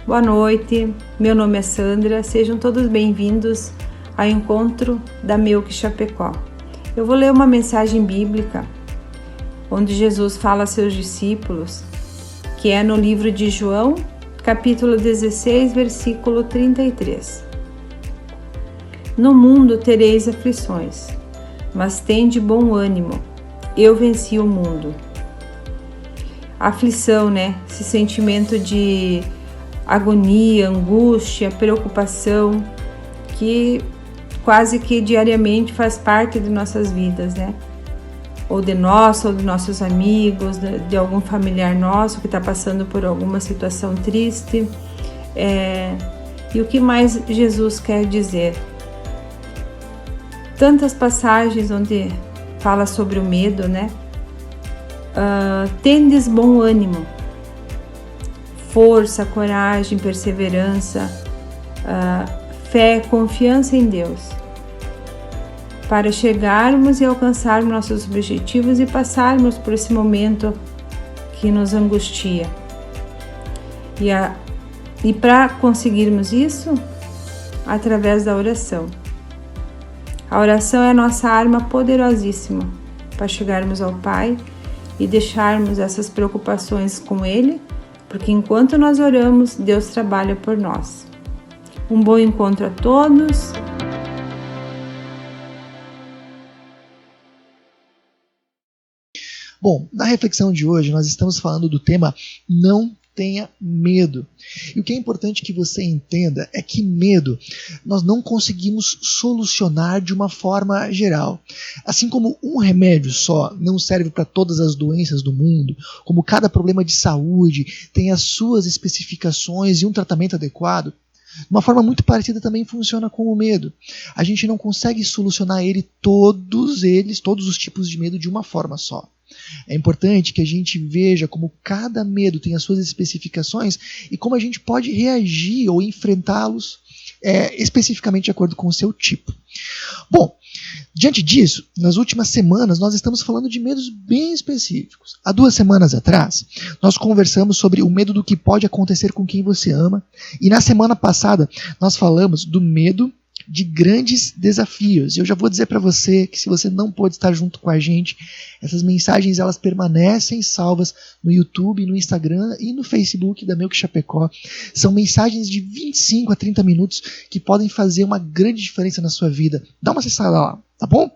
Boa noite, meu nome é Sandra, sejam todos bem-vindos ao encontro da Milk Chapecó. Eu vou ler uma mensagem bíblica onde Jesus fala a seus discípulos, que é no livro de João, capítulo 16, versículo 33. No mundo tereis aflições, mas tende bom ânimo, eu venci o mundo. A aflição, esse sentimento de agonia, angústia, preocupação, que quase que diariamente faz parte de nossas vidas, ou de nós, ou de nossos amigos, de algum familiar nosso que está passando por alguma situação triste. E o que mais Jesus quer dizer? Tantas passagens onde fala sobre o medo, tendes bom ânimo, força, coragem, perseverança, fé, confiança em Deus, para chegarmos e alcançarmos nossos objetivos e passarmos por esse momento que nos angustia. E para conseguirmos isso, através da oração. A oração é a nossa arma poderosíssima para chegarmos ao Pai e deixarmos essas preocupações com Ele, porque enquanto nós oramos, Deus trabalha por nós. Um bom encontro a todos. Bom, na reflexão de hoje nós estamos falando do tema Não Tenha Medo. E o que é importante que você entenda é que medo nós não conseguimos solucionar de uma forma geral. Assim como um remédio só não serve para todas as doenças do mundo, como cada problema de saúde tem as suas especificações e um tratamento adequado, de uma forma muito parecida também funciona com o medo. A gente não consegue solucionar todos os tipos de medo de uma forma só. É importante que a gente veja como cada medo tem as suas especificações e como a gente pode reagir ou enfrentá-los especificamente de acordo com o seu tipo. Bom, diante disso, nas últimas semanas nós estamos falando de medos bem específicos. Há 2 semanas atrás, nós conversamos sobre o medo do que pode acontecer com quem você ama, e na semana passada nós falamos do medo de grandes desafios. E eu já vou dizer para você que se você não pôde estar junto com a gente, essas mensagens elas permanecem salvas no YouTube, no Instagram e no Facebook da Milk Chapecó. São mensagens de 25 a 30 minutos que podem fazer uma grande diferença na sua vida. Dá uma acessada lá, tá bom?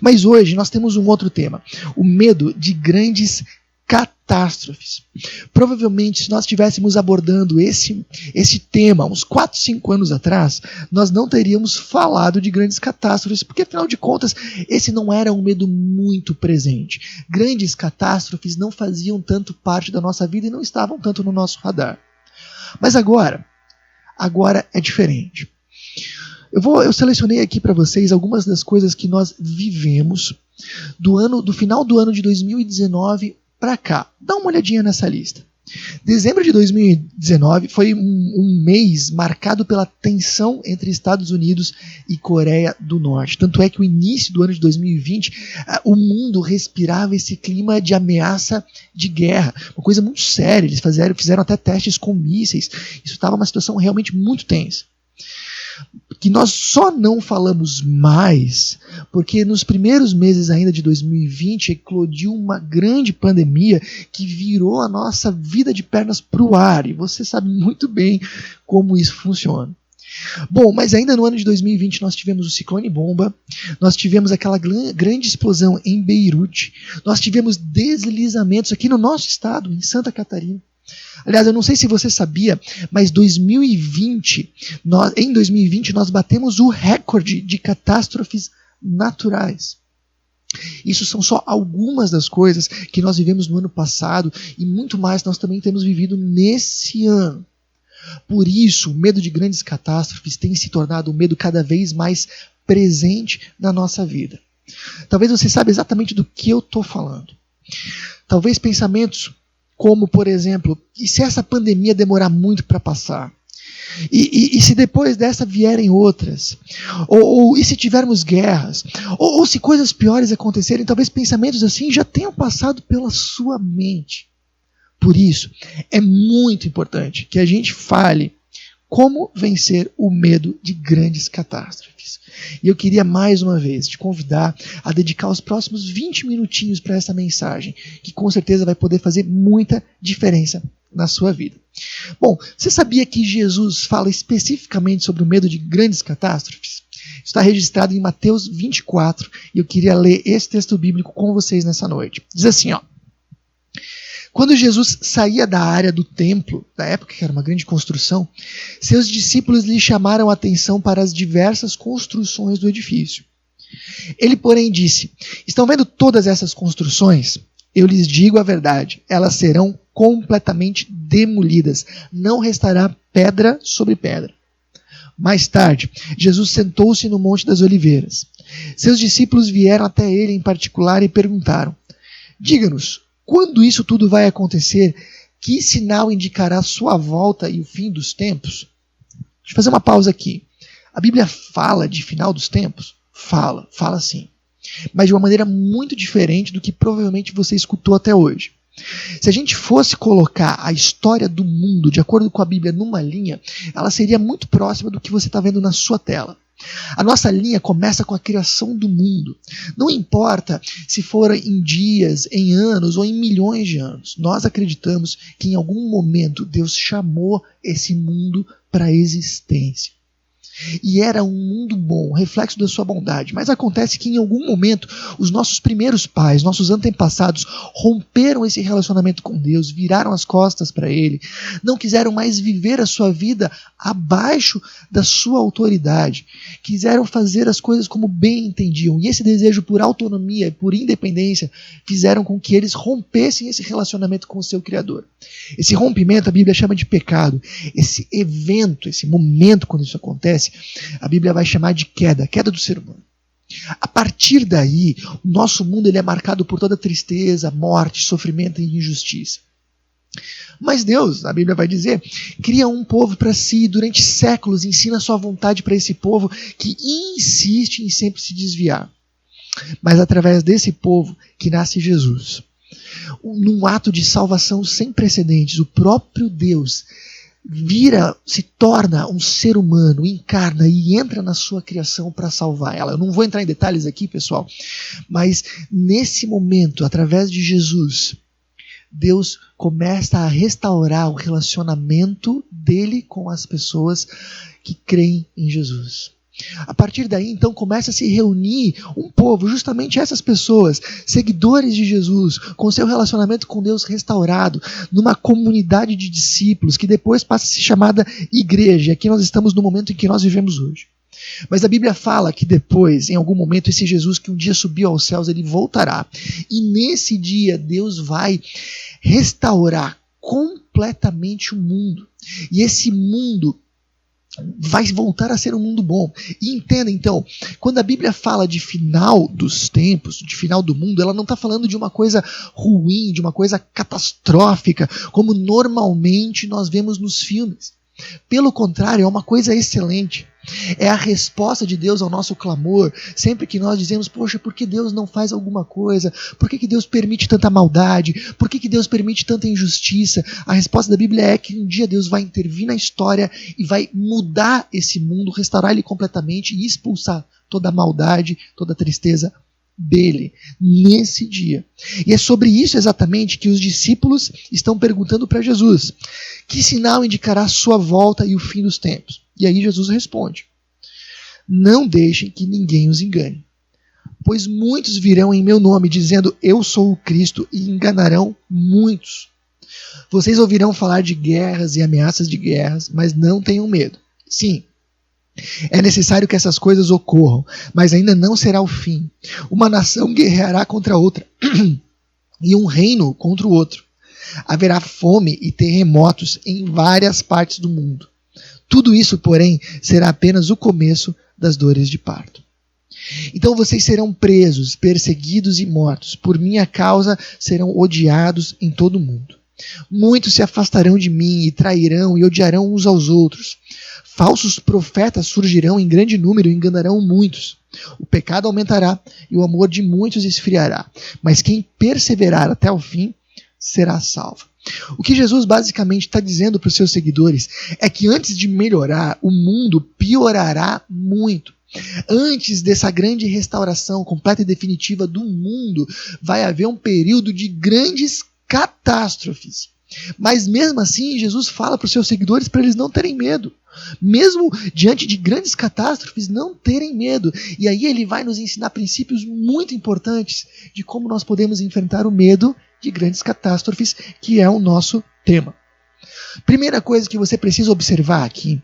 Mas hoje nós temos um outro tema, o medo de grandes catástrofes. Provavelmente, se nós estivéssemos abordando esse tema uns 4, 5 anos atrás, nós não teríamos falado de grandes catástrofes, porque afinal de contas, esse não era um medo muito presente. Grandes catástrofes não faziam tanto parte da nossa vida e não estavam tanto no nosso radar. Mas agora é diferente. Eu selecionei aqui para vocês algumas das coisas que nós vivemos do final do ano de 2019 para cá. Dá uma olhadinha nessa lista. Dezembro de 2019 foi um mês marcado pela tensão entre Estados Unidos e Coreia do Norte. Tanto é que o início do ano de 2020, o mundo respirava esse clima de ameaça de guerra. Uma coisa muito séria. Eles fizeram até testes com mísseis. Isso estava uma situação realmente muito tensa. Que nós só não falamos mais porque nos primeiros meses ainda de 2020 eclodiu uma grande pandemia que virou a nossa vida de pernas para o ar, e você sabe muito bem como isso funciona. Bom, mas ainda no ano de 2020 nós tivemos o ciclone bomba, nós tivemos aquela grande explosão em Beirute, nós tivemos deslizamentos aqui no nosso estado, em Santa Catarina. Aliás, eu não sei se você sabia, mas em 2020 nós batemos o recorde de catástrofes naturais. Isso são só algumas das coisas que nós vivemos no ano passado e muito mais nós também temos vivido nesse ano. Por isso, o medo de grandes catástrofes tem se tornado um medo cada vez mais presente na nossa vida. Talvez você saiba exatamente do que eu estou falando. Talvez pensamentos como, por exemplo, e se essa pandemia demorar muito para passar? E se depois dessa vierem outras? Ou e se tivermos guerras? Ou se coisas piores acontecerem? Talvez pensamentos assim já tenham passado pela sua mente. Por isso, é muito importante que a gente fale como vencer o medo de grandes catástrofes. E eu queria mais uma vez te convidar a dedicar os próximos 20 minutinhos para essa mensagem, que com certeza vai poder fazer muita diferença na sua vida. Bom, você sabia que Jesus fala especificamente sobre o medo de grandes catástrofes? Está registrado em Mateus 24 e eu queria ler esse texto bíblico com vocês nessa noite. Diz assim, ó. Quando Jesus saía da área do templo, da época que era uma grande construção, seus discípulos lhe chamaram a atenção para as diversas construções do edifício. Ele, porém, disse: estão vendo todas essas construções? Eu lhes digo a verdade, elas serão completamente demolidas, não restará pedra sobre pedra. Mais tarde, Jesus sentou-se no Monte das Oliveiras. Seus discípulos vieram até ele em particular e perguntaram: diga-nos, quando isso tudo vai acontecer, que sinal indicará sua volta e o fim dos tempos? Deixa eu fazer uma pausa aqui. A Bíblia fala de final dos tempos? Fala sim. Mas de uma maneira muito diferente do que provavelmente você escutou até hoje. Se a gente fosse colocar a história do mundo de acordo com a Bíblia numa linha, ela seria muito próxima do que você está vendo na sua tela. A nossa linha começa com a criação do mundo. Não importa se for em dias, em anos ou em milhões de anos. Nós acreditamos que em algum momento Deus chamou esse mundo para a existência. E era um mundo bom, reflexo da sua bondade. Mas acontece que em algum momento os nossos primeiros pais, nossos antepassados, romperam esse relacionamento com Deus, viraram as costas para Ele, não quiseram mais viver a sua vida abaixo da sua autoridade, quiseram fazer as coisas como bem entendiam. E esse desejo por autonomia, por independência, fizeram com que eles rompessem esse relacionamento com o seu Criador. Esse rompimento a Bíblia chama de pecado. Esse evento, esse momento quando isso acontece, a Bíblia vai chamar de queda do ser humano. A partir daí, o nosso mundo ele é marcado por toda tristeza, morte, sofrimento e injustiça. Mas Deus, a Bíblia vai dizer, cria um povo para si e durante séculos ensina a sua vontade para esse povo que insiste em sempre se desviar. Mas através desse povo que nasce Jesus, num ato de salvação sem precedentes, o próprio Deus se torna um ser humano, encarna e entra na sua criação para salvar ela. Eu não vou entrar em detalhes aqui, pessoal, mas nesse momento, através de Jesus, Deus começa a restaurar o relacionamento dele com as pessoas que creem em Jesus. A partir daí, então, começa a se reunir um povo, justamente essas pessoas, seguidores de Jesus, com seu relacionamento com Deus restaurado, numa comunidade de discípulos, que depois passa a ser chamada igreja. Aqui nós estamos no momento em que nós vivemos hoje. Mas a Bíblia fala que depois, em algum momento, esse Jesus que um dia subiu aos céus, ele voltará. E nesse dia, Deus vai restaurar completamente o mundo. E esse mundo vai voltar a ser um mundo bom. E entenda então, quando a Bíblia fala de final dos tempos, de final do mundo, ela não está falando de uma coisa ruim, de uma coisa catastrófica, como normalmente nós vemos nos filmes. Pelo contrário, é uma coisa excelente. É a resposta de Deus ao nosso clamor. Sempre que nós dizemos, poxa, por que Deus não faz alguma coisa? Por que Deus permite tanta maldade? Por que Deus permite tanta injustiça? A resposta da Bíblia é que um dia Deus vai intervir na história e vai mudar esse mundo, restaurar ele completamente e expulsar toda a maldade, toda a tristeza dele, nesse dia. E é sobre isso exatamente que os discípulos estão perguntando para Jesus: que sinal indicará a sua volta e o fim dos tempos? E aí Jesus responde: não deixem que ninguém os engane, pois muitos virão em meu nome dizendo eu sou o Cristo e enganarão muitos. Vocês ouvirão falar de guerras e ameaças de guerras, mas não tenham medo. Sim, é necessário que essas coisas ocorram, mas ainda não será o fim. Uma nação guerreará contra outra e um reino contra o outro. Haverá fome e terremotos em várias partes do mundo. Tudo isso, porém, será apenas o começo das dores de parto. Então vocês serão presos, perseguidos e mortos. Por minha causa serão odiados em todo o mundo. Muitos se afastarão de mim e trairão e odiarão uns aos outros. Falsos profetas surgirão em grande número e enganarão muitos. O pecado aumentará e o amor de muitos esfriará. Mas quem perseverar até o fim será salvo. O que Jesus basicamente está dizendo para os seus seguidores é que antes de melhorar, o mundo piorará muito. Antes dessa grande restauração completa e definitiva do mundo, vai haver um período de grandes catástrofes. Mas mesmo assim, Jesus fala para os seus seguidores para eles não terem medo. Mesmo diante de grandes catástrofes, não terem medo. E aí ele vai nos ensinar princípios muito importantes de como nós podemos enfrentar o medo de grandes catástrofes, que é o nosso tema. Primeira coisa que você precisa observar aqui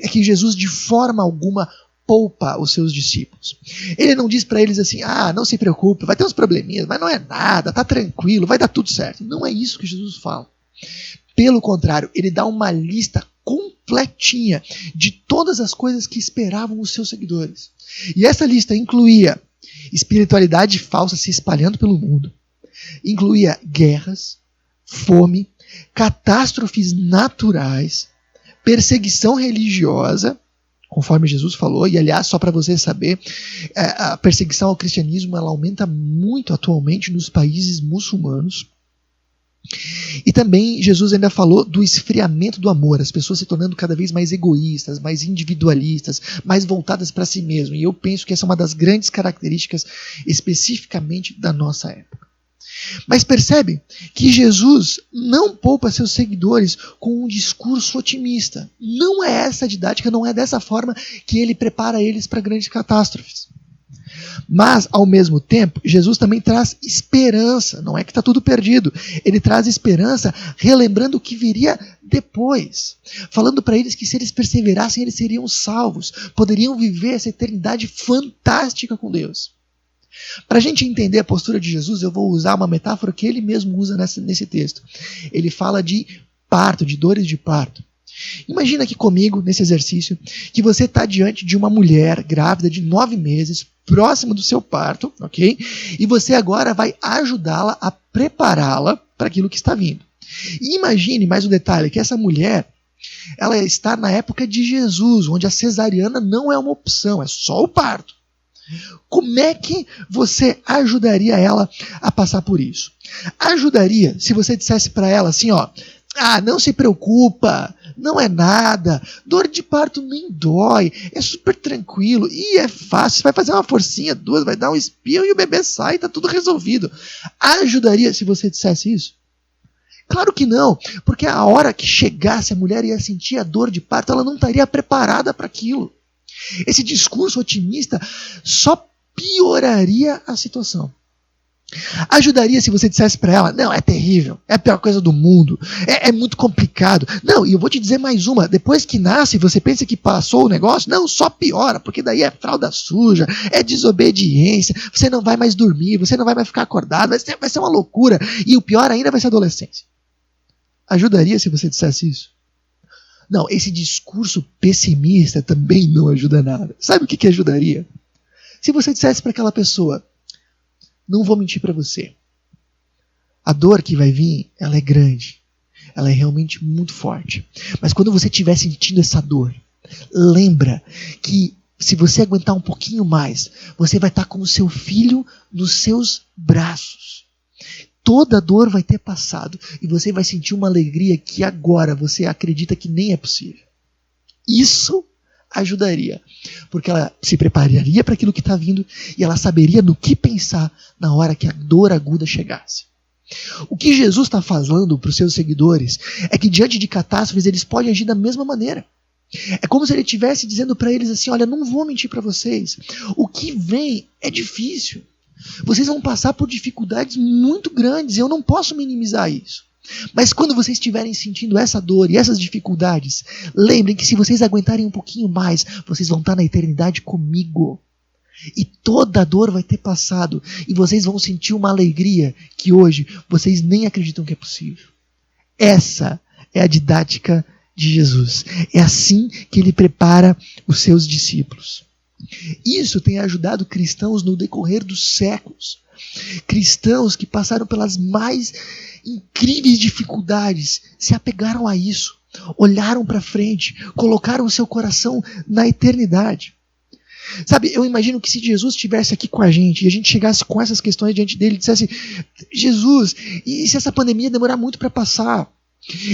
é que Jesus de forma alguma poupa os seus discípulos. Ele não diz para eles assim, não se preocupe, vai ter uns probleminhas, mas não é nada, tá tranquilo, vai dar tudo certo. Não é isso que Jesus fala. Pelo contrário, ele dá uma lista completinha de todas as coisas que esperavam os seus seguidores. E essa lista incluía espiritualidade falsa se espalhando pelo mundo, incluía guerras, fome, catástrofes naturais, perseguição religiosa, conforme Jesus falou, e aliás, só para você saber, a perseguição ao cristianismo ela aumenta muito atualmente nos países muçulmanos. E também Jesus ainda falou do esfriamento do amor, as pessoas se tornando cada vez mais egoístas, mais individualistas, mais voltadas para si mesmas. E eu penso que essa é uma das grandes características especificamente da nossa época. Mas percebe que Jesus não poupa seus seguidores com um discurso otimista. Não é essa a didática, não é dessa forma que ele prepara eles para grandes catástrofes. Mas, ao mesmo tempo, Jesus também traz esperança. Não é que está tudo perdido. Ele traz esperança relembrando o que viria depois. Falando para eles que se eles perseverassem, eles seriam salvos. Poderiam viver essa eternidade fantástica com Deus. Para a gente entender a postura de Jesus, eu vou usar uma metáfora que ele mesmo usa nesse texto. Ele fala de parto, de dores de parto. Imagina aqui comigo, nesse exercício, que você está diante de uma mulher grávida de 9 meses, próxima do seu parto, ok? E você agora vai ajudá-la a prepará-la para aquilo que está vindo. E imagine mais um detalhe, que essa mulher, ela está na época de Jesus, onde a cesariana não é uma opção, é só o parto. Como é que você ajudaria ela a passar por isso? Ajudaria se você dissesse para ela assim, não se preocupa, não é nada, dor de parto nem dói, é super tranquilo e é fácil, você vai fazer uma forcinha, 2, vai dar um espirro e o bebê sai, tá tudo resolvido. Ajudaria se você dissesse isso? Claro que não, porque a hora que chegasse a mulher ia sentir a dor de parto, ela não estaria preparada para aquilo. Esse discurso otimista só pioraria a situação. Ajudaria se você dissesse para ela, não, é terrível, é a pior coisa do mundo, é muito complicado. Não, e eu vou te dizer mais uma, depois que nasce, você pensa que passou o negócio? Não, só piora, porque daí é fralda suja, é desobediência, você não vai mais dormir, você não vai mais ficar acordado, vai ser uma loucura, e o pior ainda vai ser a adolescência. Ajudaria se você dissesse isso? Não, esse discurso pessimista também não ajuda nada. Sabe o que ajudaria? Se você dissesse para aquela pessoa, não vou mentir para você, a dor que vai vir, ela é grande, ela é realmente muito forte. Mas quando você estiver sentindo essa dor, lembra que se você aguentar um pouquinho mais, você vai estar com o seu filho nos seus braços. Toda a dor vai ter passado e você vai sentir uma alegria que agora você acredita que nem é possível. Isso ajudaria, porque ela se prepararia para aquilo que está vindo e ela saberia no que pensar na hora que a dor aguda chegasse. O que Jesus está falando para os seus seguidores é que diante de catástrofes eles podem agir da mesma maneira. É como se ele estivesse dizendo para eles assim, olha, não vou mentir para vocês, o que vem é difícil. Vocês vão passar por dificuldades muito grandes e eu não posso minimizar isso. Mas quando vocês estiverem sentindo essa dor e essas dificuldades, lembrem que se vocês aguentarem um pouquinho mais, vocês vão estar na eternidade comigo. E toda a dor vai ter passado e vocês vão sentir uma alegria que hoje vocês nem acreditam que é possível. Essa é a didática de Jesus. É assim que ele prepara os seus discípulos. Isso tem ajudado cristãos no decorrer dos séculos. Cristãos que passaram pelas mais incríveis dificuldades se apegaram a isso, olharam para frente, colocaram o seu coração na eternidade. Sabe, eu imagino que se Jesus estivesse aqui com a gente e a gente chegasse com essas questões diante dele e dissesse: Jesus, e se essa pandemia demorar muito para passar?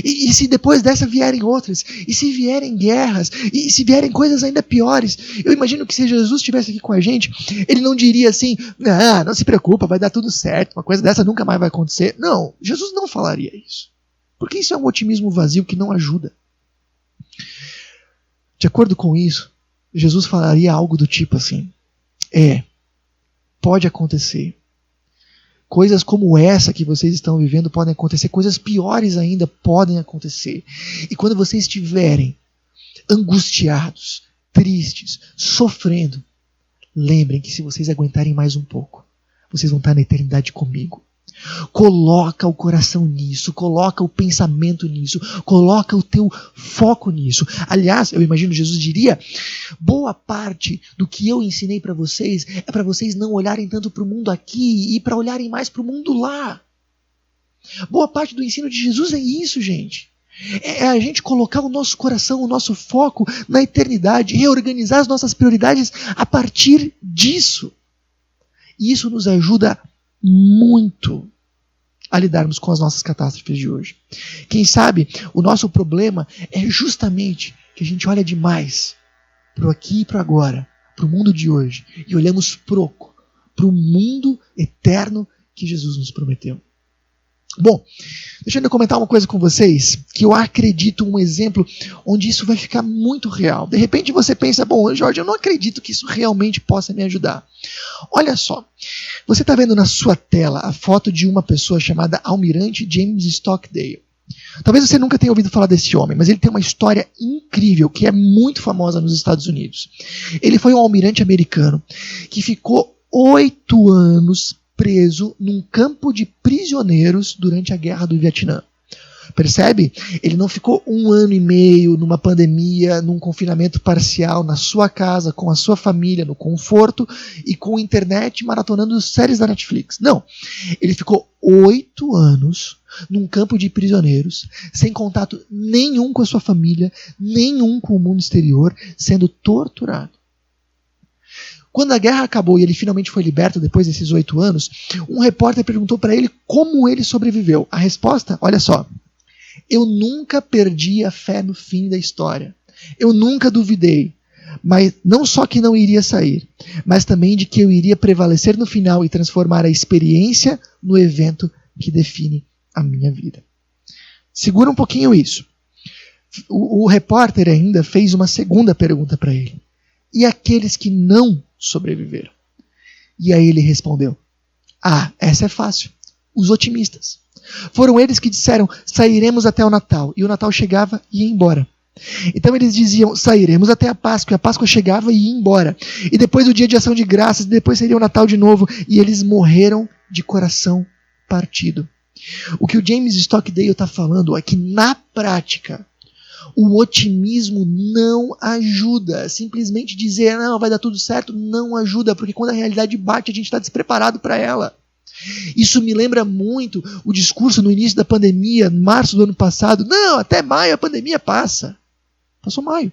E se depois dessa vierem outras? E se vierem guerras? E se vierem coisas ainda piores? Eu imagino que se Jesus estivesse aqui com a gente, ele não diria assim: não se preocupa, vai dar tudo certo, uma coisa dessa nunca mais vai acontecer. Não, Jesus não falaria isso. Porque isso é um otimismo vazio que não ajuda. De acordo com isso, Jesus falaria algo do tipo assim: pode acontecer. Coisas como essa que vocês estão vivendo podem acontecer, coisas piores ainda podem acontecer. E quando vocês estiverem angustiados, tristes, sofrendo, lembrem que se vocês aguentarem mais um pouco, vocês vão estar na eternidade comigo. Coloca o coração nisso, coloca o pensamento nisso, coloca o teu foco nisso. Aliás, eu imagino Jesus diria: boa parte do que eu ensinei para vocês é para vocês não olharem tanto para o mundo aqui e para olharem mais para o mundo lá. Boa parte do ensino de Jesus é isso, gente. É a gente colocar o nosso coração, o nosso foco na eternidade, reorganizar as nossas prioridades a partir disso. E isso nos ajuda muito a lidarmos com as nossas catástrofes de hoje. Quem sabe o nosso problema é justamente que a gente olha demais para o aqui e para o agora, para o mundo de hoje, e olhamos pouco para o mundo eterno que Jesus nos prometeu. Bom, deixa eu comentar uma coisa com vocês, que eu acredito um exemplo onde isso vai ficar muito real. De repente você pensa: bom, Jorge, eu não acredito que isso realmente possa me ajudar. Olha só, você está vendo na sua tela a foto de uma pessoa chamada Almirante James Stockdale. Talvez você nunca tenha ouvido falar desse homem, mas ele tem uma história incrível, que é muito famosa nos Estados Unidos. Ele foi um almirante americano que ficou 8 anos preso num campo de prisioneiros durante a Guerra do Vietnã. Percebe? Ele não ficou 1 ano e meio numa pandemia, num confinamento parcial, na sua casa, com a sua família, no conforto e com internet maratonando séries da Netflix. Não. Ele ficou 8 anos num campo de prisioneiros, sem contato nenhum com a sua família, nenhum com o mundo exterior, sendo torturado. Quando a guerra acabou e ele finalmente foi liberto depois desses 8 anos, um repórter perguntou para ele como ele sobreviveu. A resposta, olha só: eu nunca perdi a fé no fim da história. Eu nunca duvidei, mas não só que não iria sair, mas também de que eu iria prevalecer no final e transformar a experiência no evento que define a minha vida. Segura um pouquinho isso. O repórter ainda fez uma segunda pergunta para ele: e aqueles que não sobreviveram? E aí ele respondeu: essa é fácil. Os otimistas. Foram eles que disseram: sairemos até o Natal. E o Natal chegava e ia embora. Então eles diziam: sairemos até a Páscoa. E a Páscoa chegava e ia embora. E depois o dia de ação de graças. E depois seria o Natal de novo. E eles morreram de coração partido. O que o James Stockdale está falando é que, na prática, o otimismo não ajuda. Simplesmente dizer: não, vai dar tudo certo, não ajuda. Porque quando a realidade bate, a gente está despreparado para ela. Isso me lembra muito o discurso no início da pandemia, em março do ano passado: não, até maio a pandemia passa. Passou maio.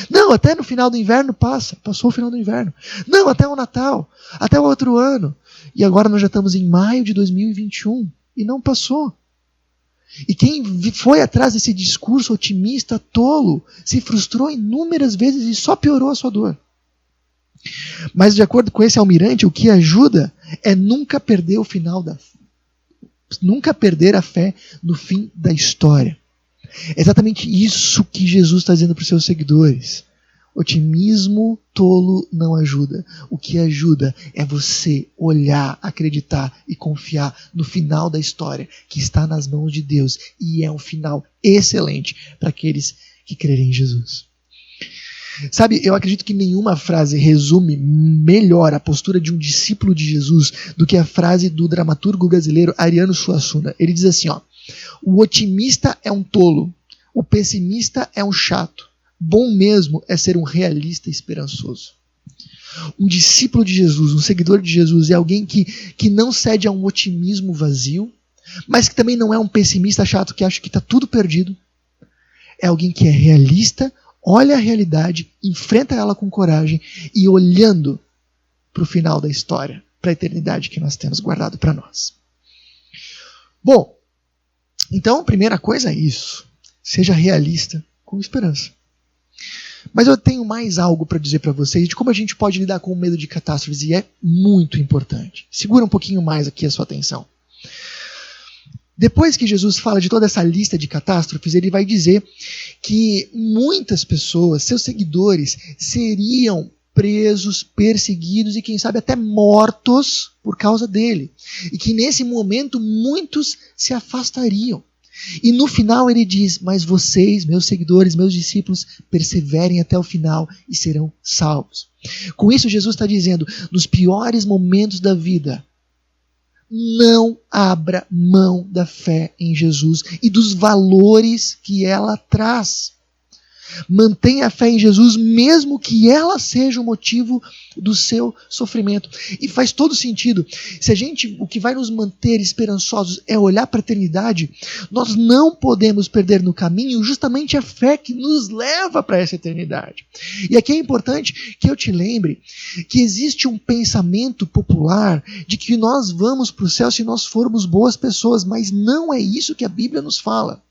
Não, até no final do inverno passa. Passou o final do inverno. Não, até o Natal. Até o outro ano. E agora nós já estamos em maio de 2021 e não passou. E quem foi atrás desse discurso otimista tolo se frustrou inúmeras vezes e só piorou a sua dor. Mas de acordo com esse almirante, o que ajuda é nunca perder nunca perder a fé no fim da história. É exatamente isso que Jesus está dizendo para os seus seguidores. Otimismo tolo não ajuda. O que ajuda é você olhar, acreditar e confiar no final da história, que está nas mãos de Deus, e é um final excelente para aqueles que crerem em Jesus. Sabe, eu acredito que nenhuma frase resume melhor a postura de um discípulo de Jesus do que a frase do dramaturgo brasileiro Ariano Suassuna. Ele diz assim: o otimista é um tolo, o pessimista é um chato. Bom mesmo é ser um realista esperançoso. Um discípulo de Jesus, um seguidor de Jesus, é alguém que não cede a um otimismo vazio, mas que também não é um pessimista chato que acha que está tudo perdido. É alguém que é realista, olha a realidade, enfrenta ela com coragem e olhando para o final da história, para a eternidade que nós temos guardado para nós. Bom, então a primeira coisa é isso. Seja realista com esperança. Mas eu tenho mais algo para dizer para vocês de como a gente pode lidar com o medo de catástrofes, e é muito importante. Segura um pouquinho mais aqui a sua atenção. Depois que Jesus fala de toda essa lista de catástrofes, ele vai dizer que muitas pessoas, seus seguidores, seriam presos, perseguidos e quem sabe até mortos por causa dele. E que nesse momento muitos se afastariam. E no final ele diz, mas vocês, meus seguidores, meus discípulos, perseverem até o final e serão salvos. Com isso Jesus está dizendo, nos piores momentos da vida, não abra mão da fé em Jesus e dos valores que ela traz. Mantenha a fé em Jesus, mesmo que ela seja o motivo do seu sofrimento. E faz todo sentido. Se o que vai nos manter esperançosos é olhar para a eternidade, nós não podemos perder no caminho justamente a fé que nos leva para essa eternidade. E aqui é importante que eu te lembre que existe um pensamento popular de que nós vamos para o céu se nós formos boas pessoas, mas não é isso que a Bíblia nos fala.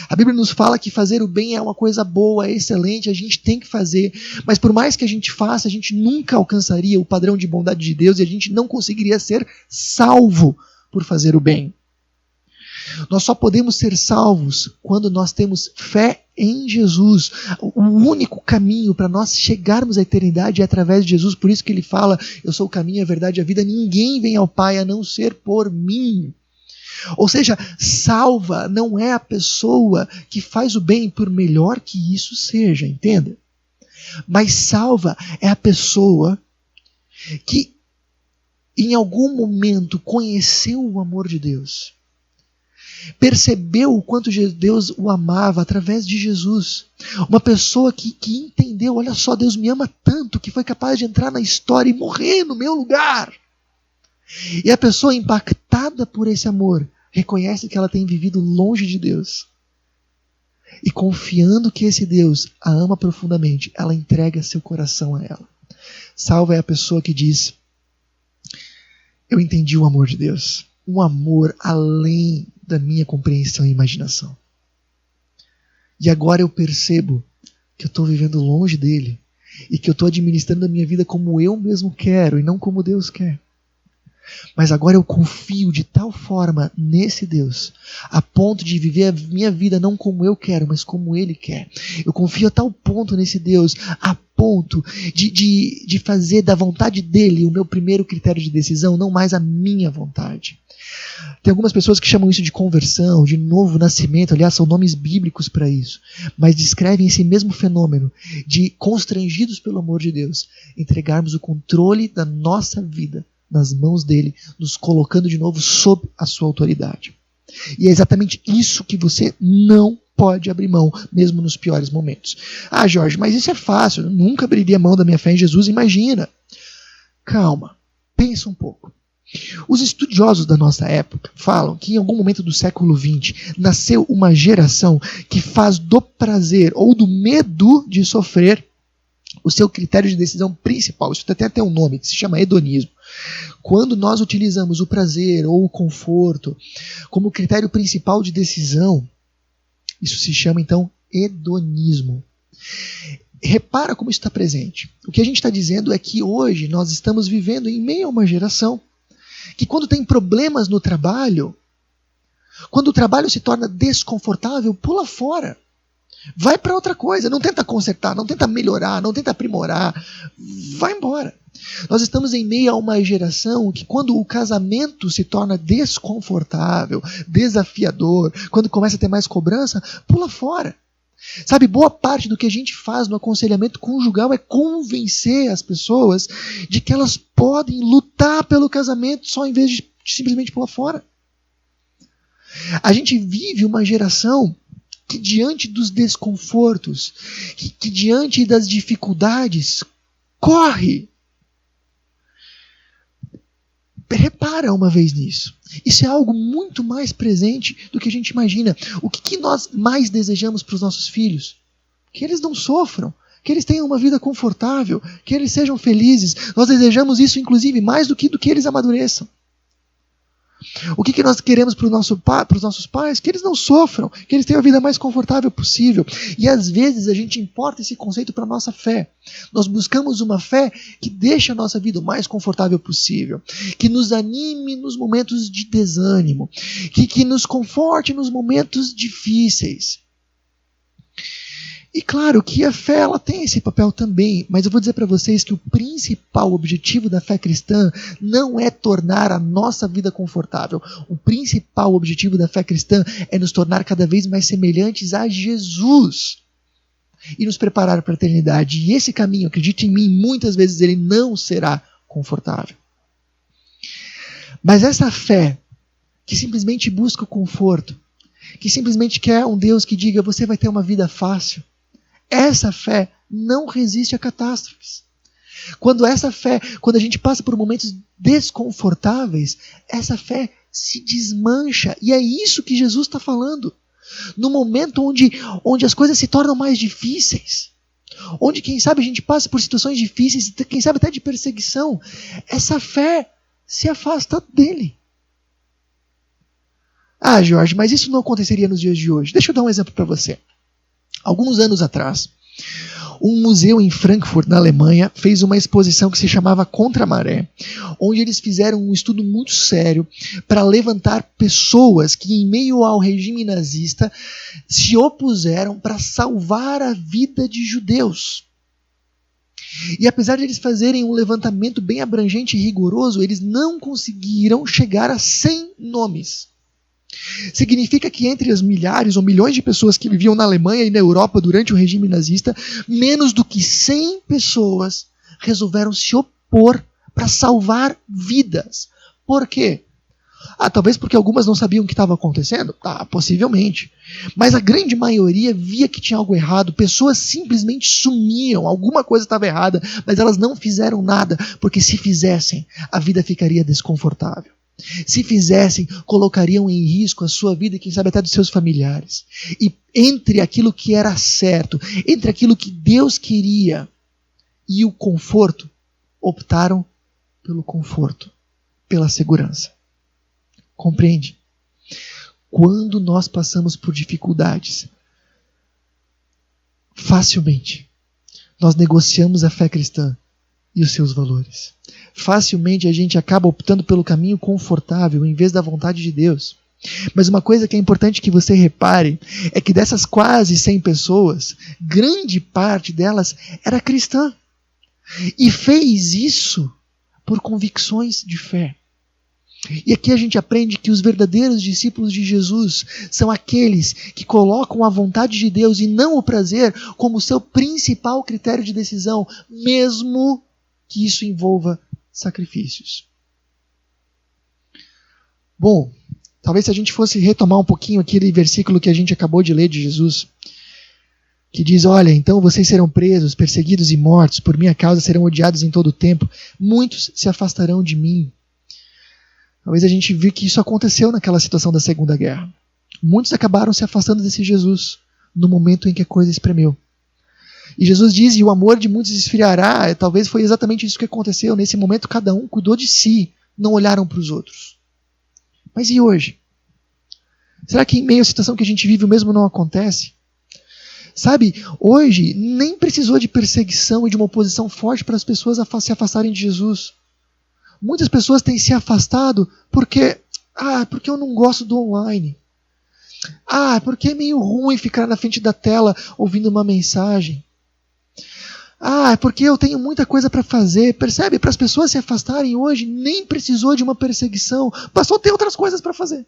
A Bíblia nos fala que fazer o bem é uma coisa boa, é excelente, a gente tem que fazer, mas por mais que a gente faça, a gente nunca alcançaria o padrão de bondade de Deus e a gente não conseguiria ser salvo por fazer o bem. Nós só podemos ser salvos quando nós temos fé em Jesus. O único caminho para nós chegarmos à eternidade é através de Jesus, por isso que ele fala, eu sou o caminho, a verdade e a vida, ninguém vem ao Pai a não ser por mim. Ou seja, salva não é a pessoa que faz o bem, por melhor que isso seja, entenda? Mas salva é a pessoa que em algum momento conheceu o amor de Deus, percebeu o quanto Deus o amava através de Jesus. Uma pessoa que entendeu, olha só, Deus me ama tanto que foi capaz de entrar na história e morrer no meu lugar. E a pessoa impactada por esse amor reconhece que ela tem vivido longe de Deus. E confiando que esse Deus a ama profundamente, ela entrega seu coração a ela. Salva é a pessoa que diz, eu entendi o amor de Deus. Um amor além da minha compreensão e imaginação. E agora eu percebo que eu estou vivendo longe dele e que eu estou administrando a minha vida como eu mesmo quero e não como Deus quer. Mas agora eu confio de tal forma nesse Deus, a ponto de viver a minha vida não como eu quero, mas como Ele quer. Eu confio a tal ponto nesse Deus, a ponto de fazer da vontade dEle o meu primeiro critério de decisão, não mais a minha vontade. Tem algumas pessoas que chamam isso de conversão, de novo nascimento, aliás, são nomes bíblicos para isso, mas descrevem esse mesmo fenômeno de, constrangidos pelo amor de Deus, entregarmos o controle da nossa vida nas mãos dele, nos colocando de novo sob a sua autoridade. E é exatamente isso que você não pode abrir mão, mesmo nos piores momentos. Ah, Jorge, mas isso é fácil, eu nunca abriria mão da minha fé em Jesus, imagina. Calma, pensa um pouco. Os estudiosos da nossa época falam que em algum momento do século XX nasceu uma geração que faz do prazer ou do medo de sofrer o seu critério de decisão principal. Isso tem até um nome, que se chama hedonismo. Quando nós utilizamos o prazer ou o conforto como critério principal de decisão, isso se chama então hedonismo. Repara como isso está presente. O que a gente está dizendo é que hoje nós estamos vivendo em meio a uma geração que quando tem problemas no trabalho, quando o trabalho se torna desconfortável, pula fora. Vai para outra coisa, não tenta consertar, não tenta melhorar, não tenta aprimorar, vai embora. Nós estamos em meio a uma geração que quando o casamento se torna desconfortável, desafiador, quando começa a ter mais cobrança, pula fora. Sabe, boa parte do que a gente faz no aconselhamento conjugal é convencer as pessoas de que elas podem lutar pelo casamento só em vez de simplesmente pular fora. A gente vive uma geração que diante dos desconfortos, que diante das dificuldades, corre. Repara uma vez nisso. Isso é algo muito mais presente do que a gente imagina. O que nós mais desejamos para os nossos filhos? que eles não sofram, que eles tenham uma vida confortável, que eles sejam felizes. Nós desejamos isso, inclusive, mais do que eles amadureçam. O que nós queremos para os nossos pais? Que eles não sofram, que eles tenham a vida mais confortável possível. E às vezes a gente importa esse conceito para a nossa fé. Nós buscamos uma fé que deixe a nossa vida o mais confortável possível, que nos anime nos momentos de desânimo, que nos conforte nos momentos difíceis. E claro que a fé ela tem esse papel também, mas eu vou dizer para vocês que o principal objetivo da fé cristã não é tornar a nossa vida confortável. O principal objetivo da fé cristã é nos tornar cada vez mais semelhantes a Jesus e nos preparar para a eternidade. E esse caminho, acredite em mim, muitas vezes ele não será confortável. Mas essa fé que simplesmente busca o conforto, que simplesmente quer um Deus que diga você vai ter uma vida fácil, essa fé não resiste a catástrofes. Quando a gente passa por momentos desconfortáveis, essa fé se desmancha. E é isso que Jesus está falando. No momento onde as coisas se tornam mais difíceis, onde, quem sabe, a gente passa por situações difíceis, quem sabe até de perseguição, essa fé se afasta dele. Ah, Jorge, mas isso não aconteceria nos dias de hoje. Deixa eu dar um exemplo para você. Alguns anos atrás, um museu em Frankfurt, na Alemanha, fez uma exposição que se chamava Contra a Maré, onde eles fizeram um estudo muito sério para levantar pessoas que, em meio ao regime nazista, se opuseram para salvar a vida de judeus. E apesar de eles fazerem um levantamento bem abrangente e rigoroso, eles não conseguiram chegar a 100 nomes. Significa que entre as milhares ou milhões de pessoas que viviam na Alemanha e na Europa durante o regime nazista, menos do que 100 pessoas resolveram se opor para salvar vidas. Por quê? Talvez porque algumas não sabiam o que estava acontecendo? Possivelmente. Mas a grande maioria via que tinha algo errado. Pessoas simplesmente sumiam. Alguma coisa estava errada, mas elas não fizeram nada, porque se fizessem, a vida ficaria desconfortável. Se fizessem, colocariam em risco a sua vida e quem sabe até dos seus familiares. E entre aquilo que era certo, entre aquilo que Deus queria e o conforto, optaram pelo conforto, pela segurança. Compreende? Quando nós passamos por dificuldades, facilmente nós negociamos a fé cristã e os seus valores. Facilmente a gente acaba optando pelo caminho confortável em vez da vontade de Deus. Mas uma coisa que é importante que você repare é que dessas quase 100 pessoas, grande parte delas era cristã. E fez isso por convicções de fé. E aqui a gente aprende que os verdadeiros discípulos de Jesus são aqueles que colocam a vontade de Deus e não o prazer como seu principal critério de decisão, mesmo que isso envolva sacrifícios. Bom, talvez se a gente fosse retomar um pouquinho aquele versículo que a gente acabou de ler de Jesus, que diz, olha, então vocês serão presos, perseguidos e mortos, por minha causa serão odiados em todo o tempo, muitos se afastarão de mim. Talvez a gente viu que isso aconteceu naquela situação da Segunda Guerra. Muitos acabaram se afastando desse Jesus no momento em que a coisa espremeu. E Jesus diz, e o amor de muitos esfriará. Talvez foi exatamente isso que aconteceu. Nesse momento cada um cuidou de si, não olharam para os outros. Mas e hoje? Será que em meio à situação que a gente vive o mesmo não acontece? Sabe, hoje nem precisou de perseguição e de uma oposição forte para as pessoas se afastarem de Jesus. Muitas pessoas têm se afastado porque eu não gosto do online. Porque é meio ruim ficar na frente da tela ouvindo uma mensagem. Porque eu tenho muita coisa para fazer. Percebe? Para as pessoas se afastarem hoje, nem precisou de uma perseguição. Bastou ter outras coisas para fazer.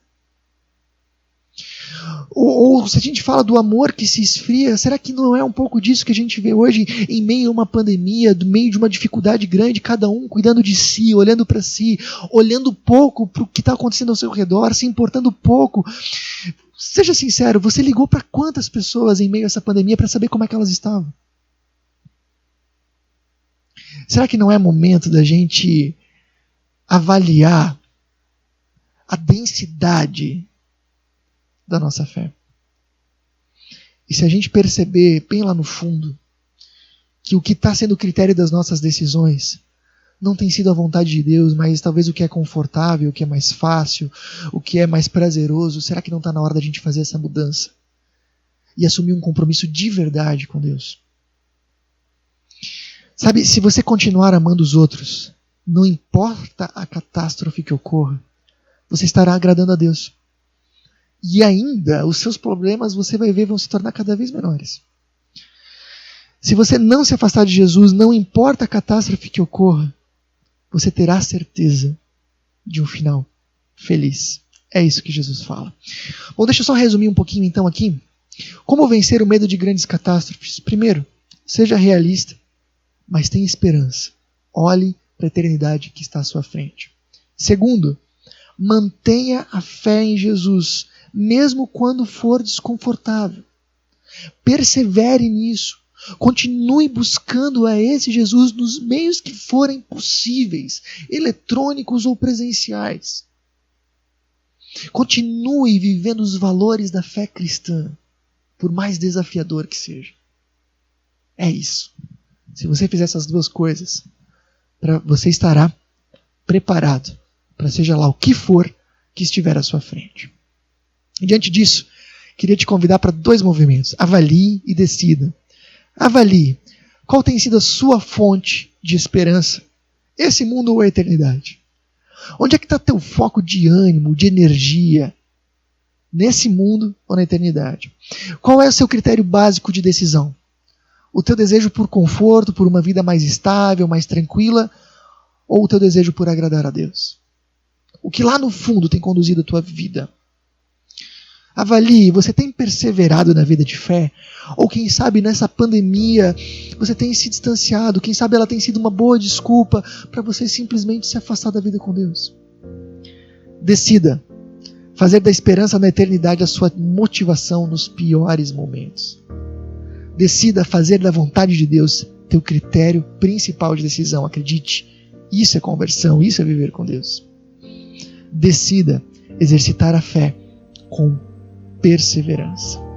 Ou se a gente fala do amor que se esfria, será que não é um pouco disso que a gente vê hoje em meio a uma pandemia, no meio de uma dificuldade grande, cada um cuidando de si, olhando para si, olhando pouco para o que está acontecendo ao seu redor, se importando pouco? Seja sincero, você ligou para quantas pessoas em meio a essa pandemia para saber como é que elas estavam? Será que não é momento da gente avaliar a densidade da nossa fé? E se a gente perceber bem lá no fundo que o que está sendo o critério das nossas decisões não tem sido a vontade de Deus, mas talvez o que é confortável, o que é mais fácil, o que é mais prazeroso, será que não está na hora da gente fazer essa mudança? E assumir um compromisso de verdade com Deus? Sabe, se você continuar amando os outros, não importa a catástrofe que ocorra, você estará agradando a Deus. E ainda, os seus problemas, você vai ver, vão se tornar cada vez menores. Se você não se afastar de Jesus, não importa a catástrofe que ocorra, você terá certeza de um final feliz. É isso que Jesus fala. Bom, deixa eu só resumir um pouquinho então aqui. Como vencer o medo de grandes catástrofes? Primeiro, seja realista, mas tenha esperança. Olhe para a eternidade que está à sua frente. Segundo, mantenha a fé em Jesus, mesmo quando for desconfortável. Persevere nisso. Continue buscando a esse Jesus nos meios que forem possíveis, eletrônicos ou presenciais. Continue vivendo os valores da fé cristã, por mais desafiador que seja. É isso. Se você fizer essas duas coisas, você estará preparado para seja lá o que for que estiver à sua frente. E diante disso, queria te convidar para 2 movimentos. Avalie e decida. Avalie qual tem sido a sua fonte de esperança, esse mundo ou a eternidade. Onde é que está teu foco de ânimo, de energia, nesse mundo ou na eternidade? Qual é o seu critério básico de decisão? O teu desejo por conforto, por uma vida mais estável, mais tranquila, ou o teu desejo por agradar a Deus? O que lá no fundo tem conduzido a tua vida? Avalie, você tem perseverado na vida de fé? Ou quem sabe nessa pandemia você tem se distanciado? Quem sabe ela tem sido uma boa desculpa para você simplesmente se afastar da vida com Deus? Decida fazer da esperança na eternidade a sua motivação nos piores momentos. Decida fazer da vontade de Deus teu critério principal de decisão. Acredite, isso é conversão, isso é viver com Deus. Decida exercitar a fé com perseverança.